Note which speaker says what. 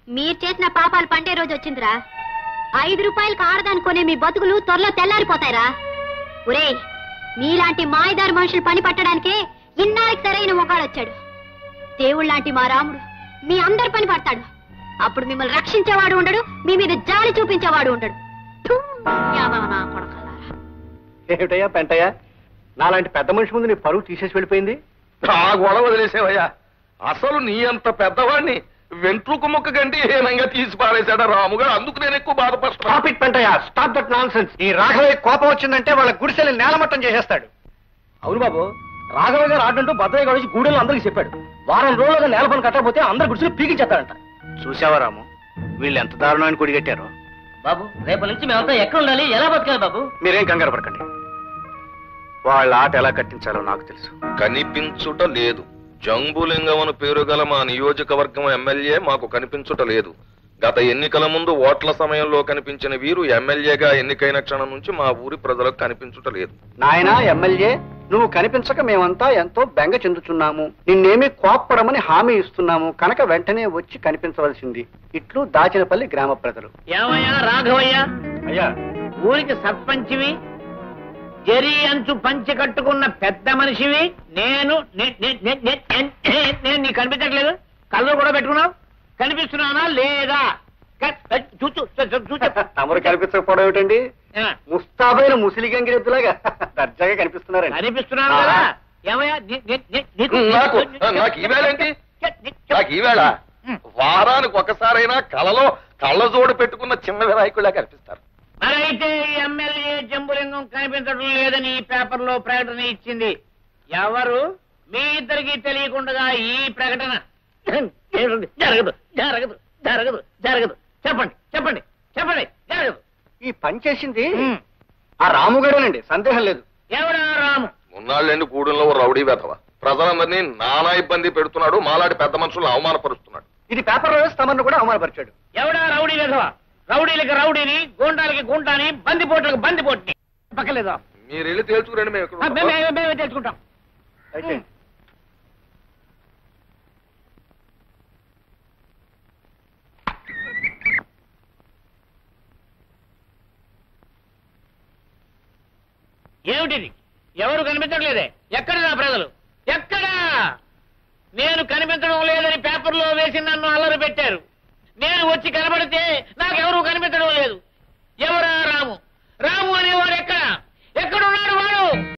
Speaker 1: మీరు చేసిన పాపాలు పండే రోజు వచ్చిందిరా. 5 రూపాయలకు ఆడదాని కొనే మీ బతుకులు త్వరలో తెల్లారిపోతాయిరా. ఒరే, మీలాంటి మాయదారి మనుషులు పని పట్టడానికే ఇన్నాళ్ళకి సరైన మొగాడొచ్చాడు. దేవుళ్ళలాంటి మా రాముడు మీ అందరి పని పడతాడు. అప్పుడు మిమ్మల్ని రక్షించేవాడు ఉండడు, మీ మీద జాలి చూపించేవాడు ఉండడు.
Speaker 2: ఏమిటయ్యా పెంటయ్యా, నాలాంటి పెద్ద మనిషి ముందు నీ పరువు తీసేసి వెళ్ళిపోయింది.
Speaker 3: ఆ గొడవ వదిలేసేవయ్యా. అసలు నీ అంత పెద్దవాడిని వెంట్రుకు ముక్క గంటి హీనంగా తీసి పారేశాడు రాముగారు. అందుకు నేను ఎక్కువ బాధపడుతున్నా.
Speaker 2: Stop it Pentayya, stop that nonsense. ఈ రాఘవయ్య కోపం వచ్చిందంటే వాళ్ళ గుడిసెల్ని నేలమట్టం చేసేస్తాడు.
Speaker 4: అవును బాబు, రాఘవ గారు ఆడంటూ భద్రయ్య గారు వచ్చి గూడెల్లో అందరికీ చెప్పాడు. వారం రోజులుగా నేల పని కట్టకపోతే అందరు గుడిసెలు పీకించేస్తాడంట.
Speaker 2: చూసావా రాము, వీళ్ళు ఎంత దారుణాన్ని కొడిగట్టారో.
Speaker 4: బాబు, రేపటి నుంచి మేమంతా ఎక్కడ ఉండాలి, ఎలా బతకాలి బాబు?
Speaker 2: మీరేం కంగారు పడకండి, వాళ్ళ ఆట ఎలా కట్టించాలో నాకు తెలుసు.
Speaker 3: కనిపించుట లేదు. జంబులింగమను పేరు గల మా నియోజకవర్గం ఎమ్మెల్యే మాకు కనిపించుట లేదు. గత ఎన్నికల ముందు ఓట్ల సమయంలో కనిపించిన వీరు ఎమ్మెల్యేగా ఎన్నికైన క్షణం నుంచి మా ఊరి ప్రజలకు కనిపించుట లేదు.
Speaker 2: నాయనా ఎమ్మెల్యే, నువ్వు కనిపించక మేమంతా ఎంతో బెంగ చెందుతున్నాము. నిన్నేమీ కోప్పడమని హామీ ఇస్తున్నాము కనుక వెంటనే వచ్చి కనిపించవలసింది. ఇట్లు దాచినపల్లి గ్రామ ప్రజలు.
Speaker 5: ఏమయ్యా రాఘవయ్య,
Speaker 2: అయ్యా,
Speaker 5: ఊరికి సర్పంచివి, జరి అంచు పంచి కట్టుకున్న పెద్ద మనిషివి. నేను నీకు కనిపించట్లేదు? కళ్ళు కూడా పెట్టుకున్నావు. కనిపిస్తున్నానా లేదా?
Speaker 2: తమరు కనిపించకపోవడం ఏమిటండి? ముస్తాబైన ముసిలి గంగిరెద్దులాగా దర్జాగా కనిపిస్తున్నారండి.
Speaker 5: కనిపిస్తున్నాను కదా. ఏమయ్యా
Speaker 3: నాకు ఈవేళేంటి? నాకు ఈవేళ వారానికి ఒకసారైనా కలలో కళ్ళజోడు పెట్టుకున్న చిన్న వినాయకుడిలా కనిపిస్తారు.
Speaker 5: మరైతే ఎమ్మెల్యే జంబులింగం కనిపించడం లేదని ఈ పేపర్ లో ప్రకటన ఇచ్చింది ఎవరు? మీ ఇద్దరికి తెలియకుండా ఈ ప్రకటన జరగదు జరగదు జరగదు జరగదు. చెప్పండి చెప్పండి చెప్పండి. జరగదు.
Speaker 2: ఈ పని చేసింది ఆ రాముగాడేనండి, సందేహం లేదు.
Speaker 5: ఎవరా రాము?
Speaker 3: ఉన్నాళ్ళండి గూడెంలో రౌడీ వెధవ ప్రజలందరినీ నానా ఇబ్బంది పెడుతున్నాడు. మాలాంటి పెద్ద మనుషులను అవమానపరుస్తున్నాడు.
Speaker 2: ఇది పేపర్ వేసి తమను కూడా అవమానపరిచాడు.
Speaker 5: ఎవడా రౌడీ వెధవ? రౌడీలకి రౌడీని, గూండాలకి గుంటాని, బందిపోట్లకి బందిపోట్ని. పక్కలేదా?
Speaker 3: మీరు వెళ్ళి తేల్చుకురండి,
Speaker 5: మేమే తెలుసుకుంటాం.
Speaker 2: అయితే
Speaker 5: ఏమిటిది? ఎవరు కనిపించట్లేదే? ఎక్కడ నా ప్రజలు? ఎక్కడా? నేను కనిపించడం లేదని పేపర్లో వేసి నన్ను అల్లరి పెట్టారు. నేను వచ్చి కనబడితే నాకెవరూ కనిపించడం లేదు. ఎవరా రాము? రాము అనేవాడు ఎక్కడ? ఎక్కడున్నాడు వాడు?